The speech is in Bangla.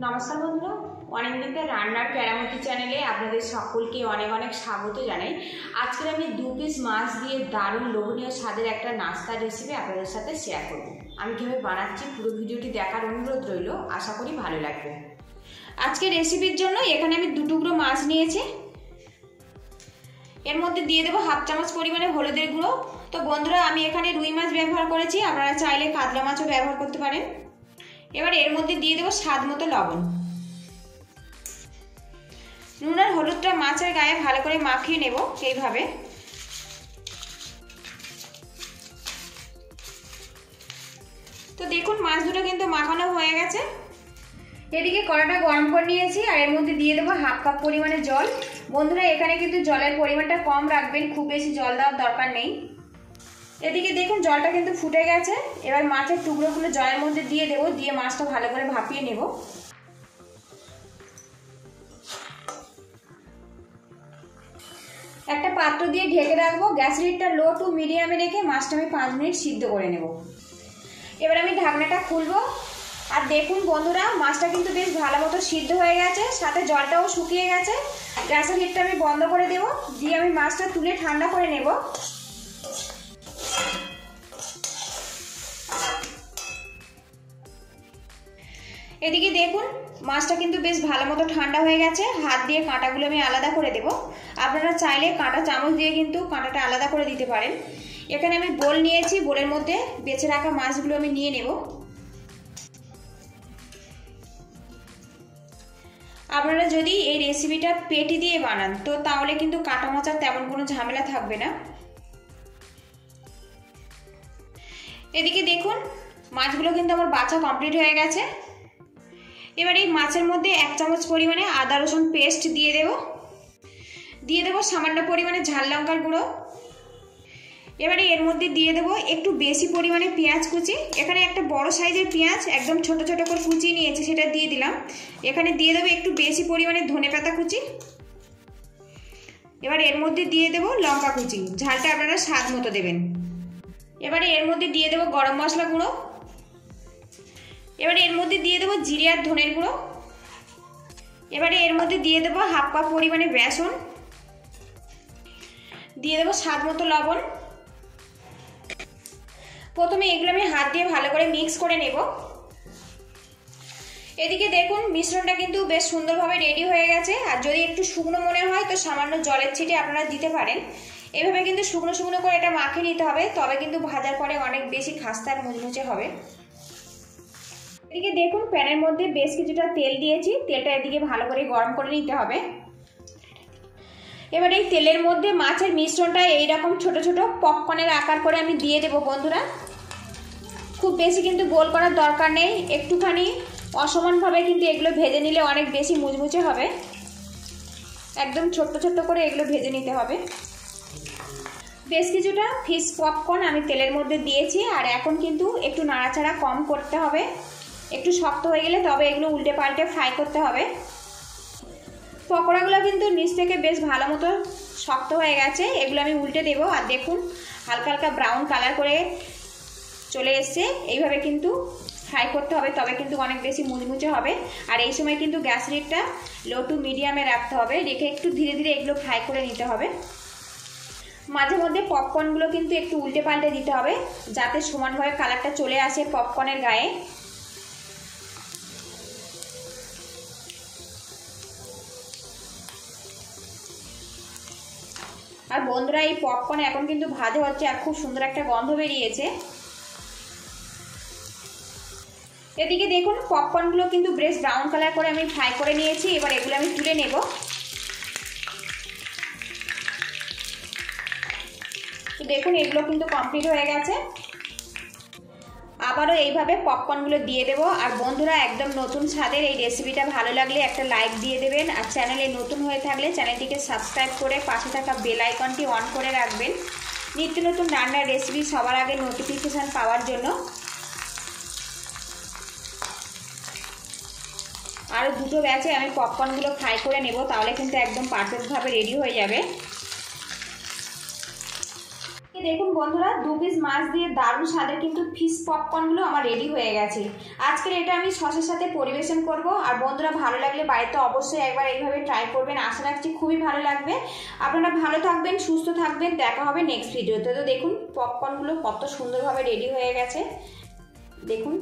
নমস্কার বন্ধুরা, অনেকদিনকে রান্নার কেরামতি চ্যানেলে আপনাদের সকলকে অনেক অনেক স্বাগত জানাই। আজকে আমি 2 পিস মাছ দিয়ে দারুণ লোভনীয় স্বাদের একটা নাস্তার রেসিপি আপনাদের সাথে শেয়ার করব। আমি কীভাবে বানাচ্ছি পুরো ভিডিওটি দেখার অনুরোধ রইল, আশা করি ভালো লাগবে। আজকে রেসিপির জন্য এখানে আমি 2 টুকরো মাছ নিয়েছি। এর মধ্যে দিয়ে দেবো 1/2 চামচ পরিমাণে হলুদের গুঁড়ো। তো বন্ধুরা, আমি এখানে রুই মাছ ব্যবহার করেছি, আপনারা চাইলে কাতলা মাছও ব্যবহার করতে পারেন। এবার এর মধ্যে দিয়ে দেবো স্বাদ মতো লবণ। নুন আর হলুদটা মাছের গায়ে ভালো করে মাখিয়ে নেব এইভাবে। তো দেখুন, মাছ দুটো কিন্তু মাখানো হয়ে গেছে। এদিকে কড়াটা গরম করে নিয়েছি আর এর মধ্যে দিয়ে দেবো 1/2 কাপ পরিমাণে জল। বন্ধুরা, এখানে কিন্তু জলের পরিমাণটা কম রাখবেন, খুব বেশি জল দেওয়ার দরকার নেই। এদিকে দেখুন জলটা কিন্তু ফুটে গেছে। এবার মাছের টুকরোগুলো জলের মধ্যে দিয়ে দেবো, দিয়ে মাছটা ভালো করে ভাপিয়ে নেব। একটা পাত্র দিয়ে ঢেকে রাখবো। গ্যাসের হিটটা লো টু মিডিয়ামে রেখে মাছটা আমি 5 মিনিট সিদ্ধ করে নেব। এবার আমি ঢাকনাটা খুলবো আর দেখুন বন্ধুরা, মাছটা কিন্তু বেশ ভালো মতো সিদ্ধ হয়ে গেছে, সাথে জলটাও শুকিয়ে গেছে। গ্যাসের হিটটা আমি বন্ধ করে দেবো, দিয়ে আমি মাছটা তুলে ঠান্ডা করে নেব। এদিকে দেখুন মাছটা কিন্তু বেশ ভালো মতো ঠান্ডা হয়ে গেছে। হাত দিয়ে কাঁটাগুলো আমি আলাদা করে দেব। আপনারা চাইলে কাঁটা চামচ দিয়ে কিন্তু কাঁটাটা আলাদা করে দিতে পারেন। এখানে আমি বোল নিয়েছি, বোলের মধ্যে বেছে রাখা মাছগুলো আমি নিয়ে নেব। আপনারা যদি এই রেসিপিটা পেটি দিয়ে বানান তো তাহলে কিন্তু কাটা মাচার তেমন কোনো ঝামেলা থাকবে না। এদিকে দেখুন মাছগুলো কিন্তু আমার বাছা কমপ্লিট হয়ে গেছে। এবার এই মাছের মধ্যে 1 চামচ পরিমাণে আদা রসুন পেস্ট দিয়ে দেব সামান্য পরিমাণে ঝাল লঙ্কার গুঁড়ো। এবারে এর মধ্যে দিয়ে দেব একটু বেশি পরিমাণে পেঁয়াজ কুচি। এখানে একটা বড় সাইজের পেঁয়াজ একদম ছোট ছোট করে কুচিয়ে নিয়েছি, সেটা দিয়ে দিলাম। এখানে দিয়ে দেবো একটু বেশি পরিমাণে ধনেপাতা কুচি। এবার এর মধ্যে দিয়ে দেব লঙ্কা কুচি, ঝালটা আপনারা স্বাদ মতো দেবেন। এবারে এর মধ্যে দিয়ে দেব গরম মশলা গুঁড়ো। এবারে এর মধ্যে দিয়ে দেবো জিরে আর ধনের গুঁড়ো। এবারে এর মধ্যে দিয়ে দেবো 1/2 কাপ পরিমাণে বেসন, দিয়ে দেবো স্বাদ মতো লবণ। প্রথমে এগুলো আমি হাত দিয়ে ভালো করে মিক্স করে নেব। এদিকে দেখুন মিশ্রণটা কিন্তু বেশ সুন্দরভাবে রেডি হয়ে গেছে। আর যদি একটু শুকনো মনে হয় তো সামান্য জলের ছিটে আপনারা দিতে পারেন। এভাবে কিন্তু শুকনো শুকনো করে এটা মাখিয়ে নিতে হবে, তবে কিন্তু ভাজার পরে অনেক বেশি খাস্তা আর মুচমুচে হবে। এদিকে দেখুন প্যানের মধ্যে বেশ কিছুটা তেল দিয়েছি, তেলটা এদিকে ভালো করে গরম করে নিতে হবে। এবার এই তেলের মধ্যে মাছের মিশ্রণটা এইরকম ছোট ছোট পপকর্নের আকার করে আমি দিয়ে দেবো বন্ধুরা। খুব বেশি কিন্তু গোল করার দরকার নেই, একটুখানি অসমানভাবে কিন্তু এগুলো ভেজে নিলে অনেক বেশি মুচমুচে হবে। একদম ছোট্ট ছোট্ট করে এগুলো ভেজে নিতে হবে। বেশ কিছুটা ফিশ পপকর্ন আমি তেলের মধ্যে দিয়েছি, আর এখন কিন্তু একটু নাড়াচাড়া কম করতে হবে। একটু শক্ত হয়ে গেলে তবে এগুলো উল্টে পাল্টে ফ্রাই করতে হবে। পকোড়াগুলো কিন্তু নিচ থেকে বেশ ভালো মতো শক্ত হয়ে গেছে, এগুলো আমি উল্টে দেব। আর দেখুন হালকা হালকা ব্রাউন কালার করে চলে এসছে। এইভাবে কিন্তু ফ্রাই করতে হবে, তবে কিন্তু অনেক বেশি মুচমুচে হবে। আর এই সময় কিন্তু গ্যাস রেটটা লো টু মিডিয়ামে রাখতে হবে, রেখে একটু ধীরে ধীরে এগুলো ফ্রাই করে নিতে হবে। মাঝে মধ্যে পপকর্নগুলো কিন্তু একটু উল্টে পাল্টে দিতে হবে, যাতে সমানভাবে কালারটা চলে আসে পপকর্নের গায়ে। আর বন্ধুরা, এই পপকর্ন এখন কিন্তু ভাজা হচ্ছে আর খুব সুন্দর একটা গন্ধ বেরিয়েছে। এদিকে দেখুন পপকর্নগুলো কিন্তু বেশ ব্রাউন কালার করে আমি ফ্রাই করে নিয়েছি। এবার এগুলো আমি তুলে নেব। তো দেখুন এগুলো কিন্তু কমপ্লিট হয়ে গেছে। আবারও এইভাবে পপকর্নগুলো দিয়ে দেব। আর বন্ধুরা, একদম নতুন স্বাদের এই রেসিপিটা ভালো লাগলে একটা লাইক দিয়ে দেবেন। আর চ্যানেলে নতুন হয়ে থাকলে চ্যানেলটিকে সাবস্ক্রাইব করে পাশে থাকা বেল আইকনটি অন করে রাখবেন, নিত্য নতুন রান্নার রেসিপি সবার আগে নোটিফিকেশান পাওয়ার জন্য। আরও 2টো ব্যাচে আমি পপকর্নগুলো ফ্রাই করে নেব, তাহলে কিন্তু একদম পারফেক্টভাবে রেডি হয়ে যাবে। দেখুন বন্ধুরা, 2 পিস মাছ দিয়ে দারুণ স্বাদের কিন্তু ফিশ পপকর্নগুলো আমার রেডি হয়ে গেছে। আজকের এটা আমি সসের সাথে পরিবেশন করব। আর বন্ধুরা ভালো লাগলে বাড়িতে অবশ্যই একবার এইভাবে ট্রাই করবেন, আশা রাখছি খুবই ভালো লাগবে। আপনারা ভালো থাকবেন, সুস্থ থাকবেন, দেখা হবে নেক্সট ভিডিওতে। তো দেখুন পপকর্নগুলো কত সুন্দরভাবে রেডি হয়ে গেছে, দেখুন।